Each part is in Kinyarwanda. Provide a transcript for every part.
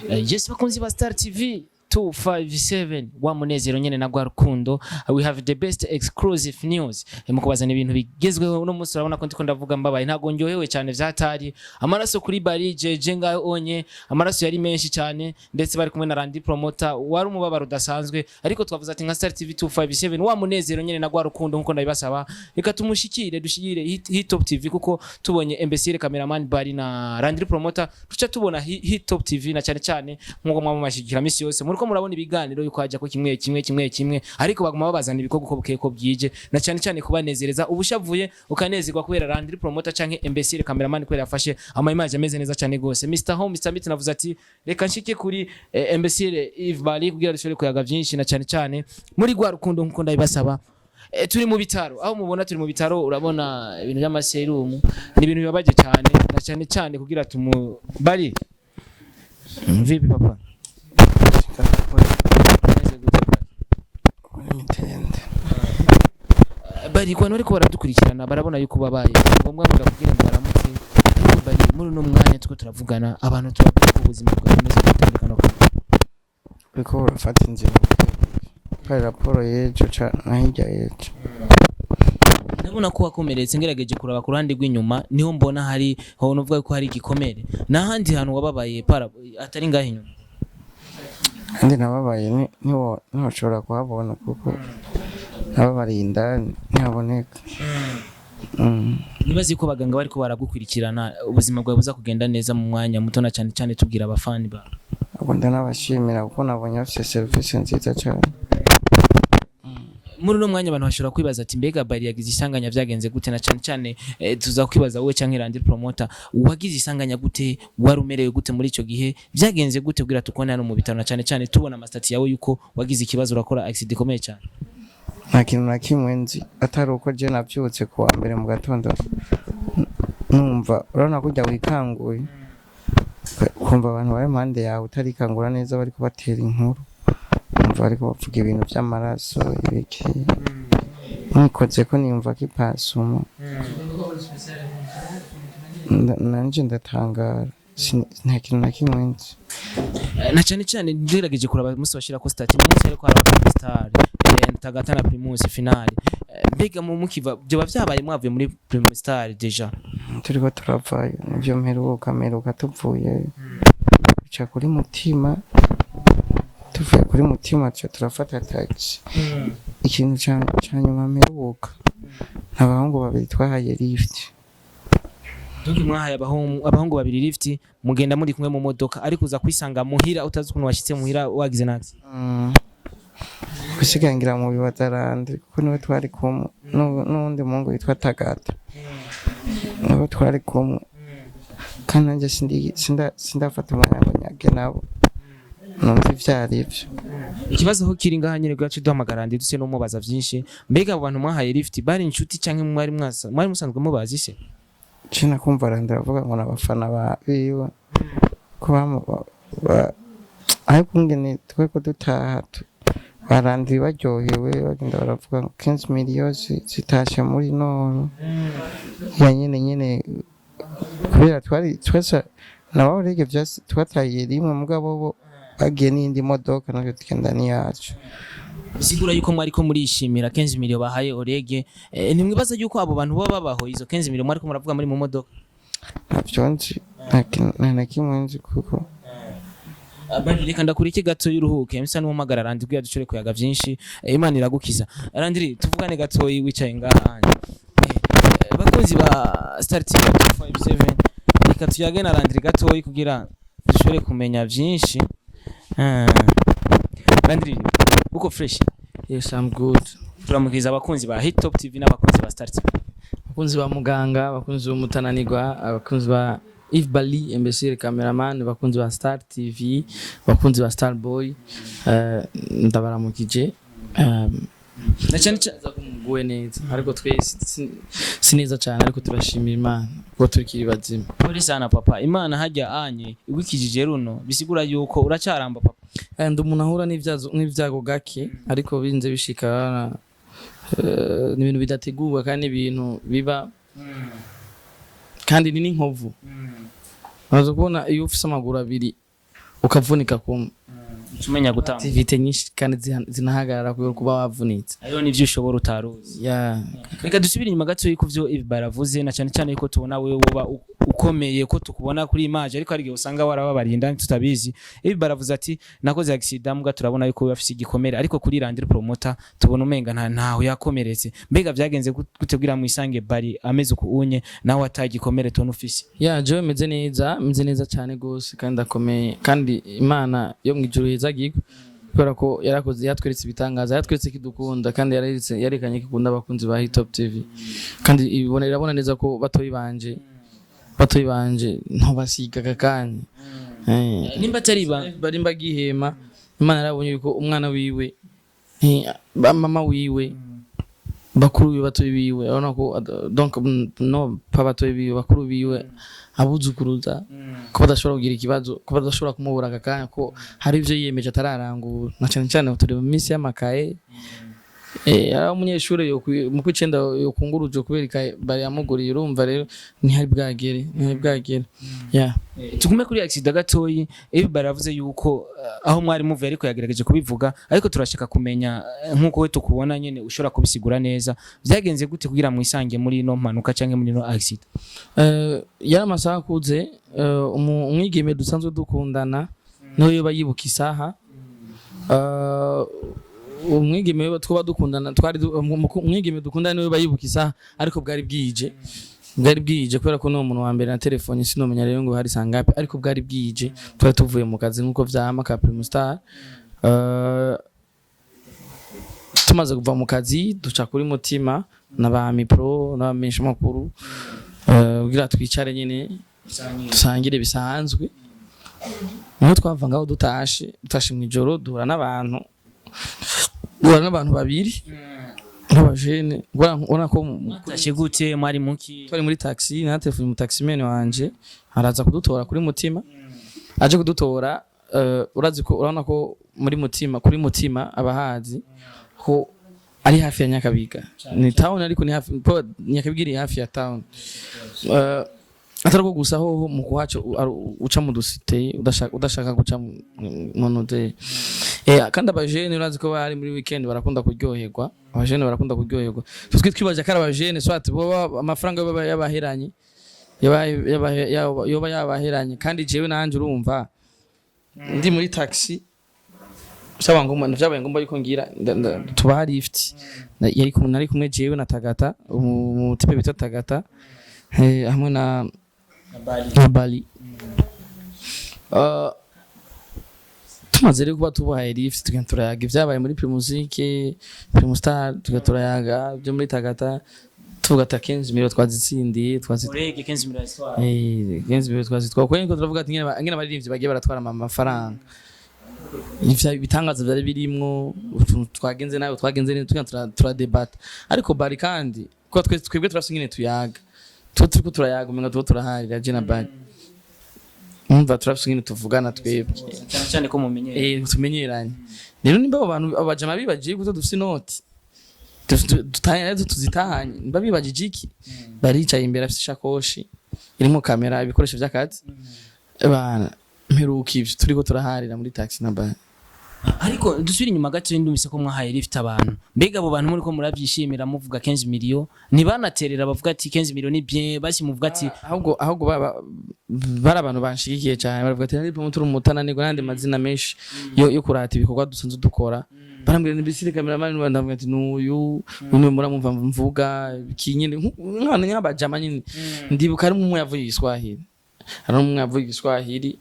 Yes, bakunzi ba Star TV 257 wa munezero nyene na gwa rukundo. We have the best exclusive news. Mukubazana ibintu bigezweho uno munsi urabona ko ndiko ndavuga mbabaye ntago ndyohewe cyane vyatari. Amaraso kuri Bally Jejeje ngaho onye, amaraso yari menshi cyane ndetse bari kumwe na Landry promoter wari umubabaro udasanzwe, ariko twavuze ati nka Star TV 257 wa munezero nyene na gwa rukundo nkuko ndabibasaba, reka tumushikire dushigire Hit Top TV kuko tubonye imbesire cameraman Bally na Landry promoter tuca tubona Hit Top TV na cyane cyane nkuko mwamumashikira misi yose muriko murabona ibiganiro yuko hajya ko kimwe ariko baguma babazana ibikorwa uko bukeye ko byije na cyane cyane kubanezereza ubushavuye ukanezerwa kubera Landry promoter canke imbesire cameraman kubera yafashe ama image ameze neza cyane gose. Mr Home Mr Miti navuze ati reka nshike kuri imbesire Yves Bally kugira dushobore kuyaga byinshi na cyane cyane muri gwa rukundo nkuko ndabibasaba. Turi mu bitaro aho mubona turi mu bitaro urabona ibintu by'amaserumu ni ibintu bibabaje cyane na cyane cyane kugira Bally vipi papa Bally kwa nori ko baradukurikirana barabona yuko babaye ngombwa mugakubwira ngo baramutse Bally muri no mwanya tuko turavugana abantu tubabwira ubuzima bwa bimeze gutandukana biko urafata inzira kwa raporo yejo cha nahijya yejo ndabona ko wakomeretse ngerageje kuraba ku ruhande rw'inyuma niho mbona hari ho novuga ko hari igikomere nahandi hantu wababaye para atari ngahe inyuma ndi nababaye niho nshobora kuhabona kuko nababarinda ntihaboneka. Nibazi ko baganga bari ko baragukurikirana ubuzima bwawe buza kugenda neza mu mwanya muto na cyane cyane tubwira abafani ba abonda nabashimira kuko nabonye afite service nziza cyane. Muri no mwanya abantu bashobora kwibaza ati mbega Bally yagize isanganya vyagenze gute na cyane cyane tuza kwibaza wowe canke Landry promoter wagize isanganya gute warumerewe gute muri ico gihe vyagenze gute kugira tukone hano mu bitaro na cyane cyane tubona amastati yawe yuko wagize ikibazo urakora accident ikomeye cyane. Nta kintu na kimwe nzi atari uko je navyutse ku wa mbere mu gatondo numva urabona kujya wikanguye kumva abantu bari impande yawe utarikangura neza bari kubatera inkuru umva ariko bavuga ibintu by'amaraso ibiki nikoze ko nimva ko ipasuma nanje ndatangara nta kintu na kimwe nzi na cyane cyane ndirageje kuraba musi bashira ko stati munsi ariko haraba star tagata na primus finale mbega mu mukiva byo bavyabaye mwavuye muri primus star deja turiko turavayo nivyo mperuka tuvuye bica kuri mutima tuvuye kuri mutima cyo turafata taxi ikintu cyanyuma mperuka abahungu babiri twahaye lift Duki mwahaye abahungu babiri lift mugenda muri kumwe mu modoka ariko uza kwisanga muhira utazi ukuntu washitse muhira wagize nazi kusigangira mu bibatarande kuko niwe twari kumwe n'undi mungu yitwa Tagata niwe twari kumwe kandi nanje sindafata umwanya ngo nyage nabo numva ivyari ivyo ikibazo ho kiri ngaha nyene gwacu duhamagara ndi duse no mubaza vyinshi mbega abantu mwahaye lift bari inshuti canke mwari musanzwe mubazi se China kumva Landry avuga ngo nabafana ba biwe ko ariko ngene tweko dutaha Landry baryohewe bagenda baravuga ngo 15 million zitashe muri noro ya nyene kubera twese nabo rege byose twataye rimwe mugabo bo bagiye n'indi modoka nayo tukenda ni yacu bisigura yuko mwari ko murishimira 15 million bahaye orege nimwibaza yuko abo bantu baba babaho izo 15 million mwari ko muravuga muri mu modoka navyonzi na kimwe nzi kuko Bally reka ndakurike gato y'uruhuke misa n'umumagara Landry kuya dushore kuyaga byinshi Imana iragukiza. Landry tuvugane gato wicaye ngaha bakunzi ba Star TV 257 reka tuyage na Landry gato kugira dushore kumenya byinshi. Landry uko fresh? Yes, I'm good. Turamukiza abakunzi ba Hit Top TV n'abakunzi ba Star TV. Abakunzi ba muganga, abakunzi b'umutananirwa, abakunzi ba Yves Bally imbesire cameraman, abakunzi ba Star TV, abakunzi ba Star Boy, ndabaramukije. Na cyane cyane kumugwe neza ariko twese sineza cyane ariko turashimira Imana ko turikiri bazima. Muri sana papa Imana hajya anye igwikijije runo bisigura yuko uracyaramba papa. And umuntu ahura n'ivyago gake ariko binze bishika ni ibintu bidategurwa kandi ibintu biba kandi ni n'inkovu. Bazo kubona iyo ufise amaguru abiri ukavunika kumwe umenya gutanga activity nyinshi kandi zinahagarara kuba wavunitse ayo nivyo ushobora utaruzi reka dusubire inyuma gato yuko vyo Yves baravuze na cyane cyane yuko tubona wewe uba ukomeye ko tukubona kuri image ariko ari gihe usanga warababarinda tutabizi Yves baravuze ati nakoze accident muga turabona yuko bafise igikomere ariko kuri Landry promoter tubona umenga ntaho yakomeretse mbega vyagenze gutegira mu Isange Bally ameze ukunye nawe atagikomere tone ufise jewe meze neza cyane gose kandi akomeye kandi Imana yo mwijuru hezagirwa kubera ko yarakoze yatweretse ibitangaza yatweretse kidukunda kandi yarekanye kikunda abakunzi ba Hit Top TV kandi irabona neza ko batoyi banje ntobasigaga kandi nimba atari bari mbagihema Imana yarabonye yuko umwana wiwe mama wiwe bakuru biwe batoyi biwe urabona ko donc no pa batoyi biwe bakuru biwe abuzukuruza ko badashobora kugira ikibazo ko badashobora kumubura akanya ko hari ivyo yiyemeje atararangura na cyane cyane turi mu minsi y'amakaye ara umunyeshure yo mu kwicenda yo kunguruje kubera bari yamuguriye urumva rero ntihari bwagere tugume kuri accident gatoyi Yves baravuze yuko aho mwari muvuye ariko yagerageje kubivuga ariko turashaka kumenya nkuko we tukubona nyene ushobora kubisigura neza byagenze gute kugira mu Isange muri no mpanuka canke muri no accident yari amasaha kuze umwigeme dusanzwe dukundana no yoba yibuka isaha umwigeme we twaba dukundana twari umwigeme dukundana niwe bayibuka isaha ariko bwari bwije kubera ko no muntu wa mbere na telefone sinomenya rero ngo hari sangape ariko bwari bwije twari tuvuye mu kazi nkuko vyama ka Prime Star tumaze kuva mu kazi duca kuri mutima na ba Mipro na Menshi makuru kugira twicare nyene dusangire bisanzwe niho twava ngaho dutashe mu ijoro duhura n'abantu babiri nk'abajene ubona ko mutashe gute mwari muki twari muri taxi na telefone mu taximan wanje araza kudutora kuri mutima aje kudutora urazi ko urabona ko kuri mutima abahazi ko ari hafi ya Nyakabiga ni town ariko ni hafi Nyakabiga iri hafi ya town atari ko gusa ho mu kuhaca uca mu dusite udashaka guca mu node kandi abajene urazi ko bari muri weekend barakunda kuryoherwa twe twibaje kara abajene swati bo amafaranga yabaheranye yabaheranye kandi jewe nanje urumva ndi muri taxi saba ngomba ndabaye ngomba yuko ngira tuba lift yari kumwe jewe na Tagata mu tipe bita Tagata hamwe na Bally tumaze rero kuba tubaye lift turayaga ibyabaye muri Prime Star turayaga byo muri Tagata tugata 15 miliyoni twazitsindiye urege 15 miliyoni twara 15 miliyoni twazitwa ko nko turavuga ati ngene abaririmbyi bagiye baratwara amafaranga ivya bitangaza byari birimwo twagenze nayo twagenze ne turadebata ariko Bally kandi ko twebwe turafise ngene tuyaga turiko turayaga umenga turaharira je na Bally umva turafise ngene tuvugana twebwe cyane ko mumenyeranye tumenyeranye rero nimba abantu abajama bibagiye guto dufise note tuzitahanye nimba bibagije iki baricaye imbere afise shakoshi irimo kamera ibikoresho by'akazi bana mperuka ivyo turiko turaharira muri taxi na Bally ariko dusubira inyuma gato ndumvise ko mwahaye lift abantu mbega abo bantu muri ko murabyishimira muvuga 15 miliyoni nibanaterera bavuga ati 15 miliyoni bien basi muvuga ati ahubwo bara abantu banshigikiye cyane baravuga ati nari turi umutananirwa nandi mazina menshi yo kurata ibikorwa dusanzwe dukora barambwira nibisire cameraman bandavuga ati nuyu umwe muramumva mvuga kinyine nkana nyabajama nyine ndibuka ari umwe yavuye Igiswahili ari umwe yavuye Igiswahili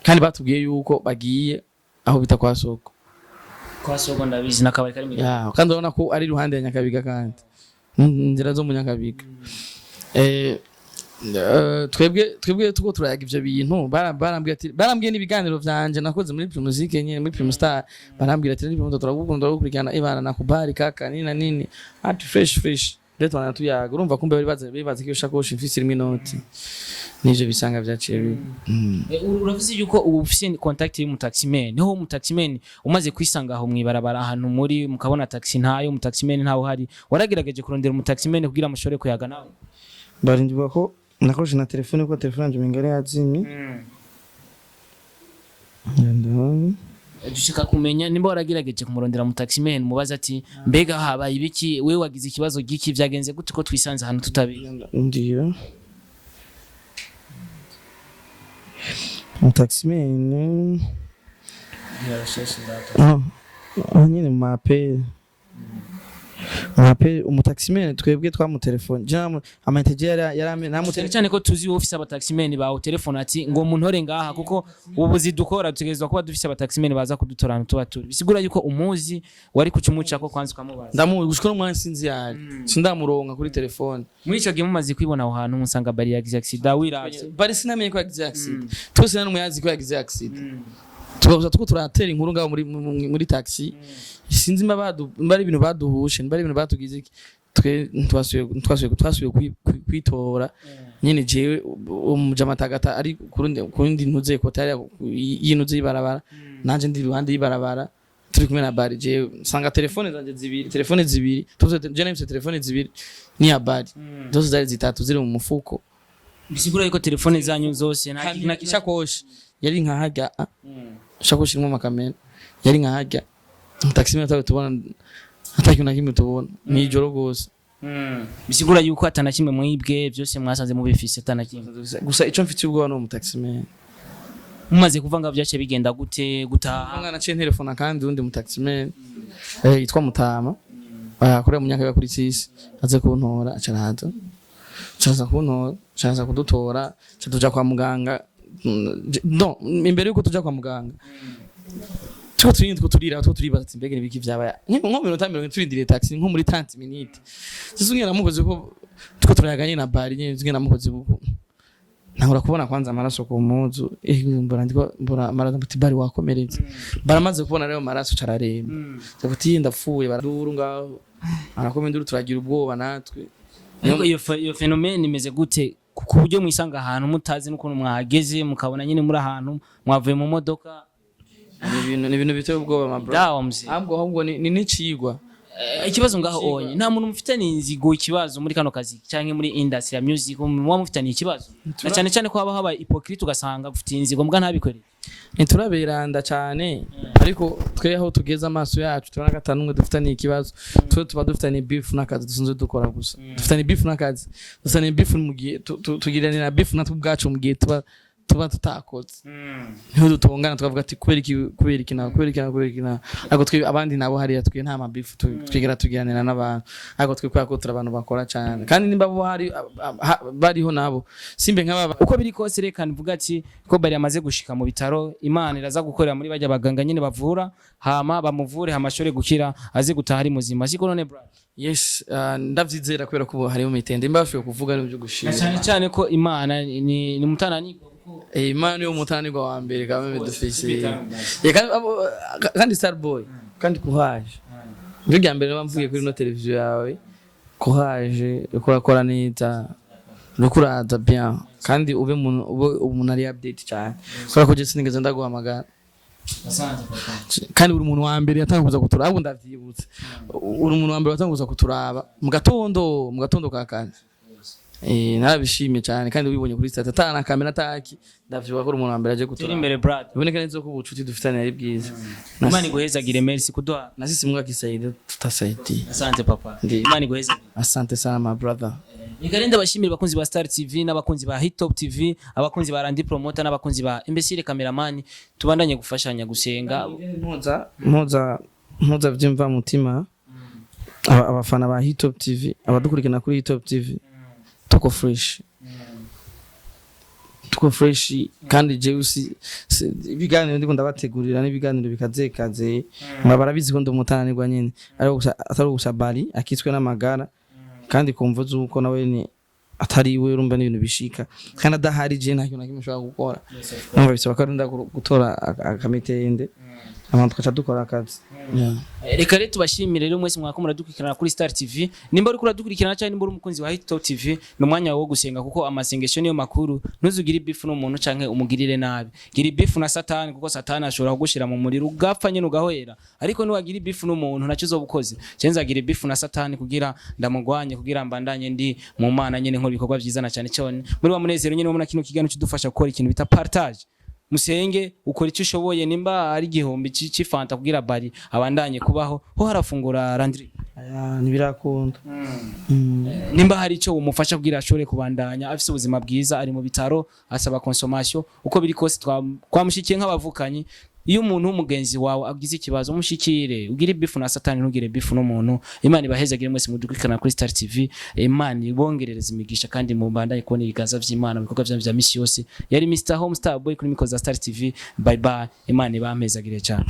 kandi batubwiye yuko bagiye aho bita kwa soko ndabizi nakabari kari muri kandi urabona ko ari ruhande ya Nyakabiga kandi nzira zo mu Nyakabiga twebwe tuko turayaga ivyo bintu barambwiye n'ibiganiro vyanje nakoze muri Prime nyene muri Prime Star barambwira ati n'ibintu turagukunda gukurikirana ibana nakubari kaka nini ati fresh rero twanatuyaga urumva kumbe bibaza ko shakoshi mfise rimwe noti nivyo bisanga vyaciye uravuze yuko ubu ufise contact y'umu taximan niho umu taximan umaze kwisanga aho mwibarabara ahantu muri mukabona taxi ntayo umu taximan ntaho hari waragerageje kurondera umu taximan kugira mushore kuyaga nawe barindiba ko nakoje na telefone ko telefone nje mingare yazimye dushaka kumenya nimba waragerageje kumurondera mu taximan mubaza ati mbega habaye ibiki wewe wagize ikibazo giki vyagenze gute ko twisanze hano tutabizi ndiyo mu taximan nyine mu mapere umutaximene twebwe twamutelefone jamu amategera yarame namutele cyane ko tuzi office abataximene bawo telefone ati ngo muntore ngaha kuko ubuzi dukora tutegezwa kuba dufise abataximene baza kudutorana tubaturi bisigura yuko umuzi wari kucumuca ko kwanza ukamubaza ndamuzi gushikora umwana sinzi yari sindamuronka kuri telefone muri ico gihe mumaze kwibona aho hantu musanga Bally yagize accident wiravye bari sinamenye ko yagize accident twese nari umuyazi ko yagize accident tubabuza tuko turatera inkuru ngaho muri taxi sinzi mbari ibintu baduhushe mbari ibintu batugize twe twasuye kwitora nyine jewe umujamatagata ari kurundi ntuze ko tari yinuze ibarabara nanje ndi ruhande ibarabara turi kumwe na Bally jewe sanga telefone zanje zibiri tuvuze je nafise telefone zibiri ni ya Bally zose zari zitatu ziri mu mufuko bisigura yuko telefone zanyu zose nta kishakoshi yari nka haga shakoshi mu makamera yari nka haga taxi meta tubona ataki na kimwe tubona ni ijoro gose bisigura yuko atana kimwe mwibwe byose mwasanze mu bifise atana kimwe gusa ico mfite ubwo no mu taxi meta mumaze kuvanga byace bigenda gute gutaha ngana cye telefone kandi undi mu taxi meta yitwa Mutama akorera mu nyaka kuri sisi aze kuntora acaraza chaza kudutora tuja kwa muganga no imbere yuko tuja kwa muganga tuko turira turibaza ati mbega nibiki vyabaya nko minota 20 turindire taxi nko muri 30 minutes sisungera mukoze ko tuko turayaganye na Bally nyine zingena mukoze buko nahora kubona kwanza amaraso ku muzu mbona amaraso ati Bally wakomeretse baramaze kubona rero amaraso cararemba tuti ndapfuye baraduru ngaho arakomeye nduru turagira ubwoba natwe iyo fenomene imeze gute ku buryo mwisanga ahantu mutazi n'ukuntu mwahageze mukabona nyine muri ahantu mwavuye mu modoka ni ibintu biteye ubwoba ma bro ahubwo ni nicigwa ikibazo ngaho onye nta muntu mufitanye inzigo ikibazo muri kano kazi cyangwa muri industry ya music mwa mufitanye ikibazo cyane cyane ko haba hypocrite ugasanga gufitiye inzigo mbwa ntabikorera ntituraberanda cyane ariko twe aho tugeze amaso yacu tubona gatanumwe dufitanye ikibazo twe tuba dufitanye beef n'akazi dusunze dukora gusa dufitanye beef n'akazi dufitanye beef mu gihe tugiranira beef natwe ubwacu mu gihe tuba tutakoze niho dutongana tukavuga ati kubera iki ariko twe abandi nabo hariya twe nta mabifu twigera tugiranira n'abantu ariko twe kwako turabantu bakora cyane kandi nimba bo hari bariho nabo simbe nk'aba uko biri kose reka nvuga ati ko Bally amaze gushika mu bitaro Imana iraza gukorera muri bajya baganga nyine bavura hama bamuvure hamashore gukira aze gutaha ari muzima siko none brother yes ndavyizera kubera ko hari mu mitende mbashoye kuvuga n'ibyo gushira cyane ko Imana ni mutanani Imana yo mutanirwa wa mbere kamwe dufise kandi Starboy kandi kuhaje byo bya mbere bamvuye kuri no televiziyo yawe kuhaje ukora neza nukuraza bien kandi ube umuntu ari update cyane kora ko je sinigeze ndaguhamagara kandi uri umuntu wa mbere yatanguza kuturaba abo ndavyibutse uri umuntu wa mbere yatanguza kuturaba mu gatondo ka kane narabishimye cyane kandi ubibonye kuri stat atana kamera taki ndavyo ko umuntu ambere aje gutura imbere brother iboneka neza ko ubucuti dufitanye ari bwiza Imana iguhezagire merci kudoha nasisi mwaka kisaide tutasaidi asante papa Imana iguhezagire asante sana my brother Nikarenda bashimira bakunzi ba Star TV n'abakunzi ba Hit Top TV abakunzi ba Landy Promoter n'abakunzi ba Imbesire Cameraman tubandanye gufashanya gusenga mpuza vyimva mutima abafana ba Hit Top TV abadukurikirana kuri Hit Top TV tuko fresh kandi Jeuse ibiganiro ndiko ndabategurira n'ibiganiro bikazekaze barabizi ko ndumutananirwa nyine atari gusa Bally akitswe n'amagara kandi kumva zuko nawe ni atari we urumva n'ibintu bishika kandi adahari je nta kintu nakimwe ushobora gukora numva bisaba ko ndenda gutora akamitende abantu twacha dukora akazi reka rero tubashimire rero mwese mwakomora dukurikirana kuri Star TV nimba uri kuradukurikirana cyane nimba uri umukunzi wa Hit Top TV no mwanya wo gusenga kuko amasengesho niyo makuru ntuzugire beef n'umuntu canke umugirire nabi gira beef na Satani kuko Satani ashobora kugushira mu muriro ugapfa nyene ugahwera ariko niwagira beef n'umuntu nacyo uzobukoze cenza gira beef na Satani kugira ndamugwanye kugira mbandanye ndi mu mana nyene nkora bikorwa byizana cyane cyane muri wa munezero nyene wo muna kino kiganiro cyudufasha gukora ikintu bita partage musenge ukora icyo ushoboye nimba ari igihumbi c'ifanta kugira Bally abandanye kubaho ho harafungura Landry ntibirakunda nimba hari icyo umufasha kugira ashobore kubandanya afise ubuzima bwiza ari mu bitaro asaba consommation uko biri kose twamushikiye nk'abavukanyi iyo umuntu w'umugenzi wawe agize ikibazo umushikire ugire bifu na satani ntugire bifu n'umuntu Imana ibahezagire mwese mudukurikirana kuri Star TV Imana ibongerereza imigisha kandi mu mbandanye kubona ibiganza vy'Imana mu bikorwa vya misi yose yari Mr Homestar Boy kuri mikoza Star TV bye bye Imana ibampezagire cyane